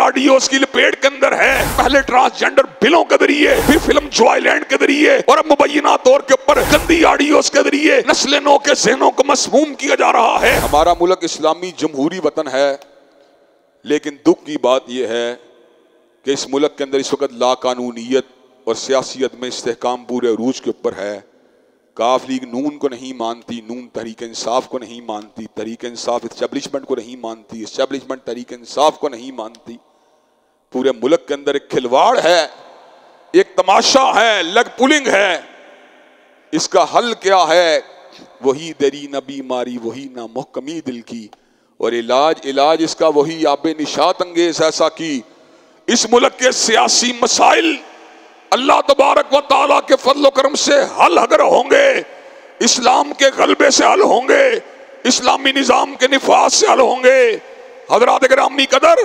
Audios की लपेट के अंदर है। पहले ट्रांसजेंडर बिलों के जरिए, फिर फिल्म जॉयलैंड के जरिए और अब मुबैना तौर के ऊपर गंदी ऑडियोज के जरिए नस्ल नौ के ज़हनों को मसमूम किया जा रहा है। हमारा मुल्क इस्लामी जमहूरी वतन है, लेकिन दुख की बात यह है कि इस मुल्क के अंदर इस वक्त लाकानूनियत और सियासियत में इस्तेहकाम पूरे अरूज के ऊपर है। काफ लीग नून को नहीं मानती, नून तहरीक इंसाफ को नहीं मानती, तहरीक इंसाफ इस्टेब्लिशमेंट को नहीं मानती, इस्टेब्लिशमेंट तहरीक इंसाफ को नहीं मानती। पूरे मुल्क के अंदर एक खिलवाड़ है, एक तमाशा है, लग पुलिंग है। इसका हल क्या है? वही दरी न बीमारी, वही ना मुहकमी दिल की, और इलाज इसका वही आबे निशात अंगेज ऐसा की। इस मुल्क के सियासी मसाइल अल्लाह तबारक व तआला के फजल करम से हल अगर होंगे, इस्लाम के गलबे से हल होंगे, इस्लामी निजाम के निफाज से हल होंगे। हजरात गिरामी कदर,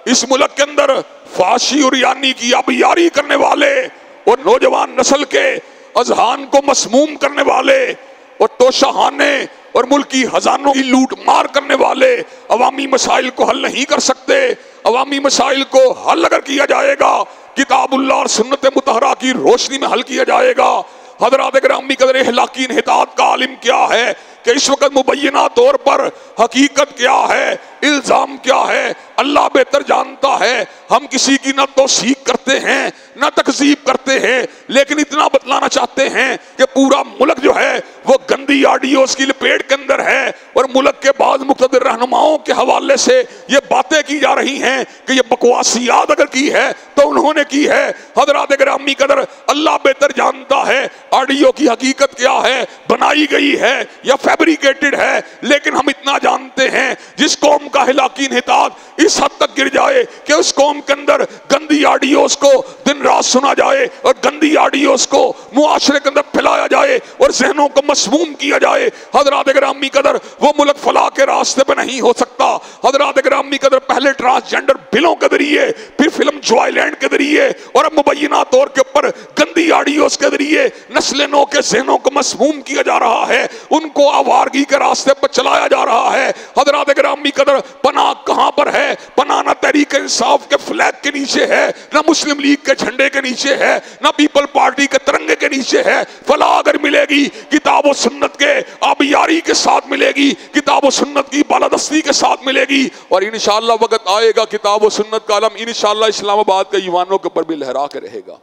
इस मुल्क के अंदर फाशी और यानी की आबियारी करने वाले और नौजवान नस्ल के अजहान को मसमूम करने वाले और तोशाहाने और मुल्की खजानों की लूट मार करने वाले अवामी मसाइल को हल नहीं कर सकते। अवामी मसाइल को हल अगर किया जाएगा, किताबुल्लाह और सुन्नत मुतहरा की रोशनी में हल किया जाएगा। हज़रात गिरामी कदर इहलाकी इन्हितात का आलिम क्या है कि इस वक्त मुबैना तौर पर हकीकत क्या है, इल्जाम क्या है, अल्लाह बेहतर जानता है। हम किसी की न तौसीक करते हैं न तकजीब करते हैं, लेकिन इतना बतलाना चाहते हैं कि पूरा मुल्क जो है वो गंदी ऑडियोज की लपेट के अंदर है और मुल्क के बाद मुक़्तदर रहनुमाओं के हवाले से ये बातें की जा रही हैं कि ये बकवासियात अगर की है तो उन्होंने की है। हज़रात गिरामी कदर, अल्लाह बेहतर जानता है ऑडियो की हकीकत क्या है, बनाई गई है या फैब्रिकेटेड है। लेकिन हम इतना जानते हैं, जिस कौम का इलाकी इन्हितात इस हद तक गिर जाए कि उस कौम के अंदर गंदी ऑडियोज को दिन रात सुना जाए और गंदी ऑडियोज को मुआशरे के अंदर फैलाया जाए और ज़हनों को मसमूम किया जाए, हज़रात गिरामी कदर वो मुल्क फलाह के रास्ते पे नहीं हो सकता। हज़रात गिरामी कदर, पहले ट्रांसजेंडर बिलों के जरिए, फिर फिल्म जॉयलैंड के जरिए और अब मुबैना तौर के ऊपर गंदी ऑडियोज के जरिए नस्ल नौ के ज़हनों को मसमूम किया जा रहा है, उनको आवारगी के रास्ते पर चलाया जा रहा है। हज़रात गिरामी कदर, पनाह कहां पर है? पनाह ना तहरीक इंसाफ के फ्लैग के नीचे है, ना मुस्लिम लीग के झंडे के नीचे है, ना पीपल पार्टी के तिरंगे के नीचे है। फलाह अगर मिलेगी किताब और सुन्नत के आबियारी के साथ मिलेगी, किताब और सुन्नत की बालादस्ती के साथ मिलेगी, और इंशाअल्लाह वक्त आएगा किताब और सुन्नत का आलम इंशाअल्लाह इस्लामाबाद के ईवानों के ऊपर भी लहरा के रहेगा।